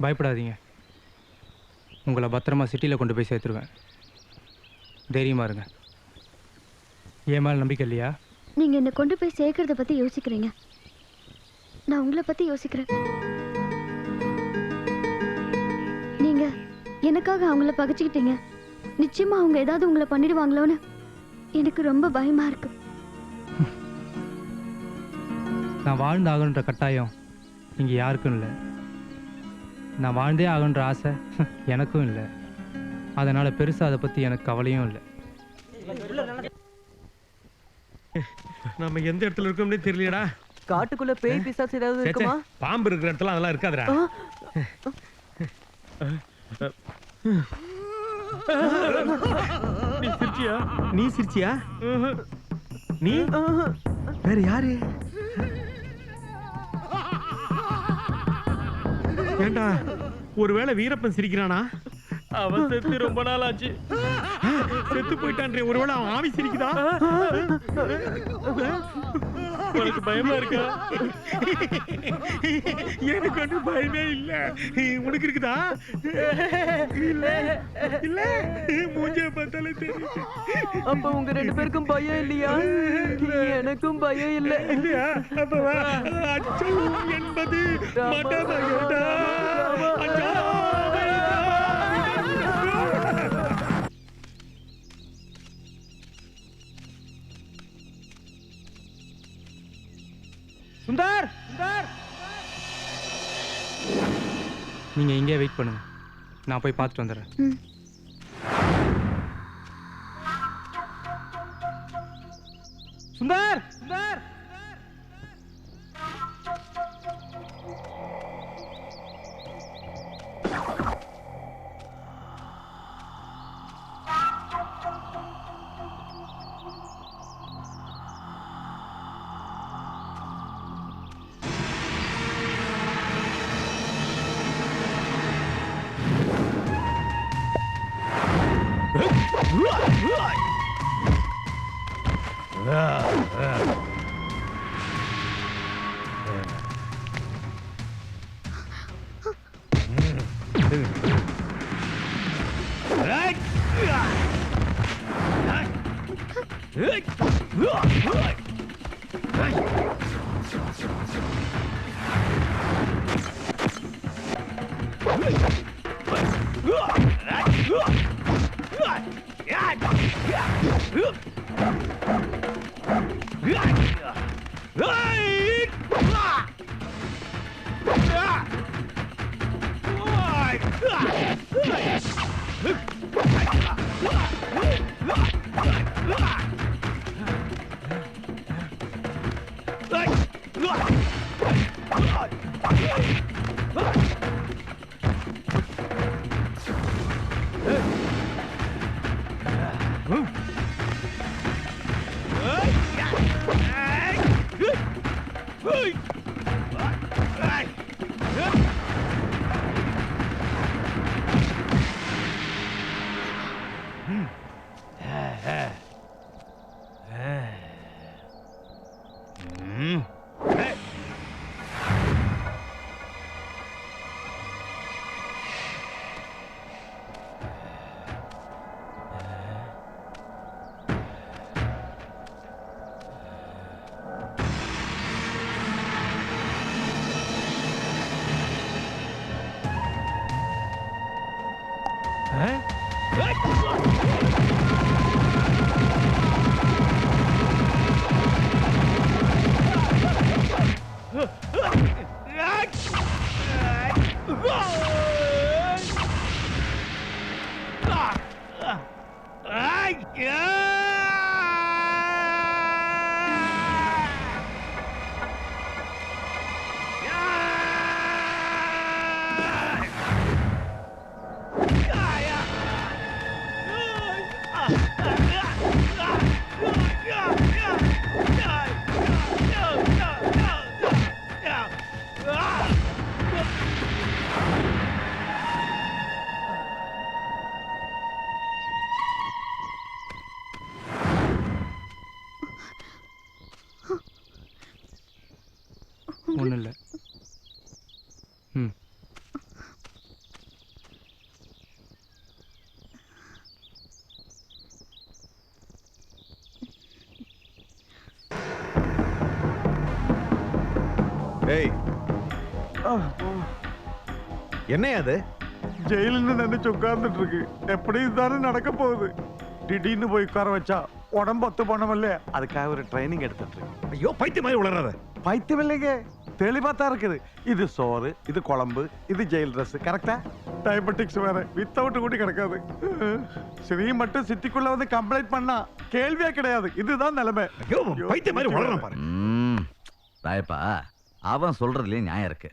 பயப்படாதீங்க. உங்களை பத்திரமா சிட்டியில் கொண்டு போய் சேர்த்துருவேன். தைரியமாக இருங்க. ஏன் மேலே நம்பிக்கை இல்லையா? நீங்கள் என்னை கொண்டு போய் சேர்க்கறத பற்றி யோசிக்கிறீங்க, நான் உங்களை பற்றி யோசிக்கிறேன். நீங்கள் எனக்காக அவங்கள பகைச்சிக்கிட்டீங்க. நிச்சயமாக அவங்க ஏதாவது உங்களை பண்ணிடுவாங்களோன்னு எனக்கு ரொம்ப பயமாக இருக்கு. நான் வாழ்ந்து ஆகணுன்ற கட்டாயம் இங்கே யாருக்கும் இல்லை. நான் வாழ்ந்தே ஆகணுன்ற ஆசை எனக்கும் இல்லை. அதனால் பெருசாக அதை பற்றி எனக்கு கவலையும் இல்லை. நம்ம எந்த இடத்துல இருக்கோம்னே தெரியலடா. காட்டுக்குள்ள பேய் பிசாசு ஏதாவது இருக்குமா? பாம்பு இருக்கிற இடத்துல அதெல்லாம் இருக்காதுடா. நீ சிரிச்சியா? நீ சிரிச்சியா? நீ வேற யாரு? ஏண்டா ஒருவேளை வீரப்பன் சிரிக்கிறானா? அவன் செத்து ரொம்ப நாள் ஆச்சு. செத்து போயிட்டான். ஒருவேளை அவன் ஆவி சிரிக்குதா? உனக்கு பயமா இருக்கா? எனக்கு ஒன்றும் பயமே இல்ல. உனக்கு இருக்குதா? இல்ல இல்ல, மூஞ்ச பார்த்தாலே தெரியுது. அப்ப உங்க ரெண்டு பேருக்கும் பயம் இல்லையா? எனக்கும் பயம் இல்ல. இல்லையா? அப்ப அச்சம் என்பது மடமையடா. சுந்தர், சுந்தர், நீங்க இங்கே வெயிட் பண்ணுங்க. நான் போய் பார்த்துட்டு வந்துடுறேன். சுந்தர், சுந்தர், ஒன்றும் இல்லை. ஏய் என்னையா அது? ஜெயிலுன்னு நினைச்சு உட்கார்ந்துட்டு இருக்கு. எப்படி இதுதானே நடக்க போகுது. திடீர்னு போய் உட்கார வச்சா உடம்பு ஒத்து போனோம்ல, அதுக்காக ஒரு ட்ரைனிங் எடுத்துட்டு இருக்கு. ஐயோ பைத்திய மாதிரி உளறாத. பைத்தியம் இல்லைங்க, தெளிவா தான் இருக்குது. இது சோறு, இது குழம்பு, இது ஜெயில் ட்ரெஸ். கரெக்டா? டயபெட்டிக்ஸ் வேற வித்தவுட் கூட்டி கிடக்காது. ஸ்ரீ மட்டும் சிட்டிக்குள்ள வந்து கம்ப்ளைண்ட் பண்ணா கேள்வியே கிடையாது. இதுதான் நிலைமை. ஐயோ பைத்திய மாதிரி உளறான் பாரு. ராயப்பா, அவன் சொல்றதுலயே நியாயம் இருக்கு.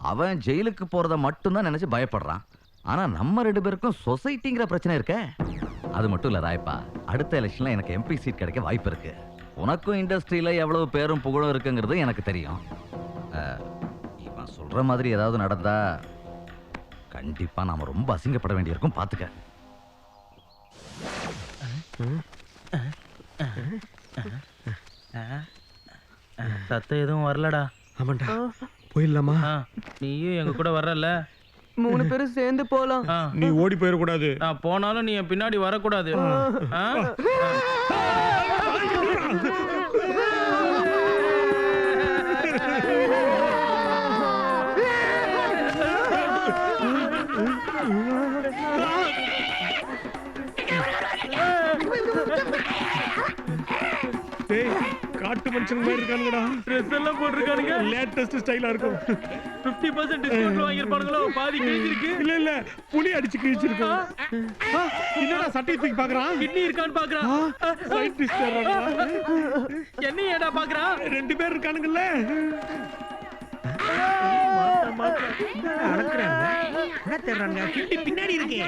அவன் ஜெயிலுக்கு போறத மட்டும்தான் நினைச்சு பயப்படுறான். ஆனா நம்ம 2 பேருக்கும் சொசைட்டிங்கிற பிரச்சனை இருக்க. அது மட்டும் இல்ல ராயப்பா, அடுத்த எலெக்ஷன்ல எனக்கு எம்பி சீட் கிடைக்க வாய்ப்பு இருக்கு. உனக்கும் இண்டஸ்ட்ரியில எவ்வளவு பேரும் புகழும் இருக்குங்கிறது எனக்கு தெரியும். இவன் சொல்ற மாதிரி ஏதாவது நடந்தா கண்டிப்பா நாம ரொம்ப அசிங்கப்பட வேண்டியிருக்கும். பாத்துக்க. சத்தம் எதுவும் வரலடா. ஆமாண்டா, போயிடலாமா? நீயும் எங்க கூட வரல. 3 பேரும் சேர்ந்து போலாம். நீ ஓடி போயிடக்கூடாது. நான் போனாலும் நீ என் பின்னாடி வரக்கூடாது. காட்டு மனுஷன் மாதிரி இருக்கானுங்கடா. ட்ரெஸ் எல்லாம் போட்டிருக்கானுங்க. லேட்டஸ்ட் ஸ்டைலா இருக்கும். 50% டிஸ்கவுண்ட்ல வாங்கிருப்பானுங்களோ. பாதி கிழிஞ்சிருக்கு. இல்ல புலி அடிச்சு கிழிச்சிருக்கு. என்னடா சட்டை தூக்கி பாக்குறான்? கிட்னி இருக்கான்னு பாக்குறான். சயின்டிஸ்ட் என்ன ஏடா பாக்குறான்? 2 பேர் இருக்கானுங்கல்ல. பின்னாடி இருக்கு.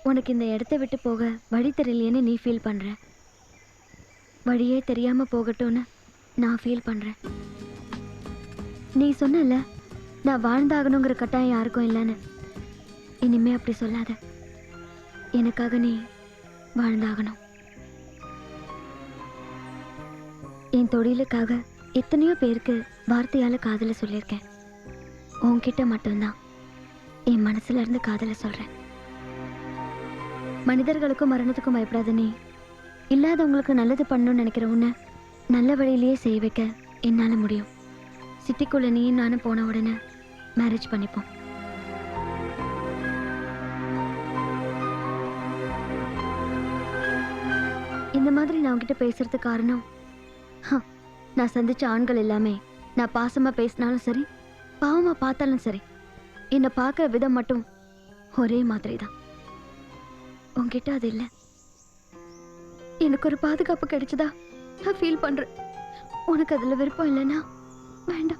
உனக்கு இந்த இடத்த விட்டு போக வழி தெரியலையேன்னு நீ ஃபீல் பண்ற. வழியே தெரியாம போகட்டும்னு நான் ஃபீல் பண்றேன். நீ சொன்னல நான் வாழ்ந்தாகணுங்கிற கட்டாயம் யாருக்கும் இல்லைன்னு. இனிமே அப்படி சொல்லாத. எனக்காக நீ வாழ்ந்தாகணும். என் தொழிலுக்காக எத்தனையோ பேருக்கு வார்த்தையால காதல சொல்லியிருக்கேன். உன்கிட்ட மட்டும்தான் என் மனசுல இருந்து காதல சொல்றேன். மனிதர்களுக்கும் மரணத்துக்கும் பயப்படாத. நீ இல்லாதவங்களுக்கு நல்லது பண்ணணும்னு நினைக்கிற உன்னை நல்ல வழியிலேயே செய்ய வைக்க என்னால முடியும். சிட்டிக்குள்ள நீயும் நானும் போன உடனே மேரேஜ் பண்ணிப்போம். இந்த மாதிரி நான் உன்கிட்ட பேசுறதுக்கு காரணம், நான் சந்திச்ச ஆண்கள் எல்லாமே நான் பாசமா பேசினாலும் சரி, பாவமா பார்த்தாலும் சரி, என்னை பார்க்குற விதம் மட்டும் ஒரே மாதிரி தான். உன்கிட்ட அது இல்லை. எனக்கு ஒரு பாதுகாப்பு கிடைச்சதா நான் ஃபீல் பண்றேன். உனக்கு அதுல விருப்பம் இல்லைன்னா வேண்டாம்.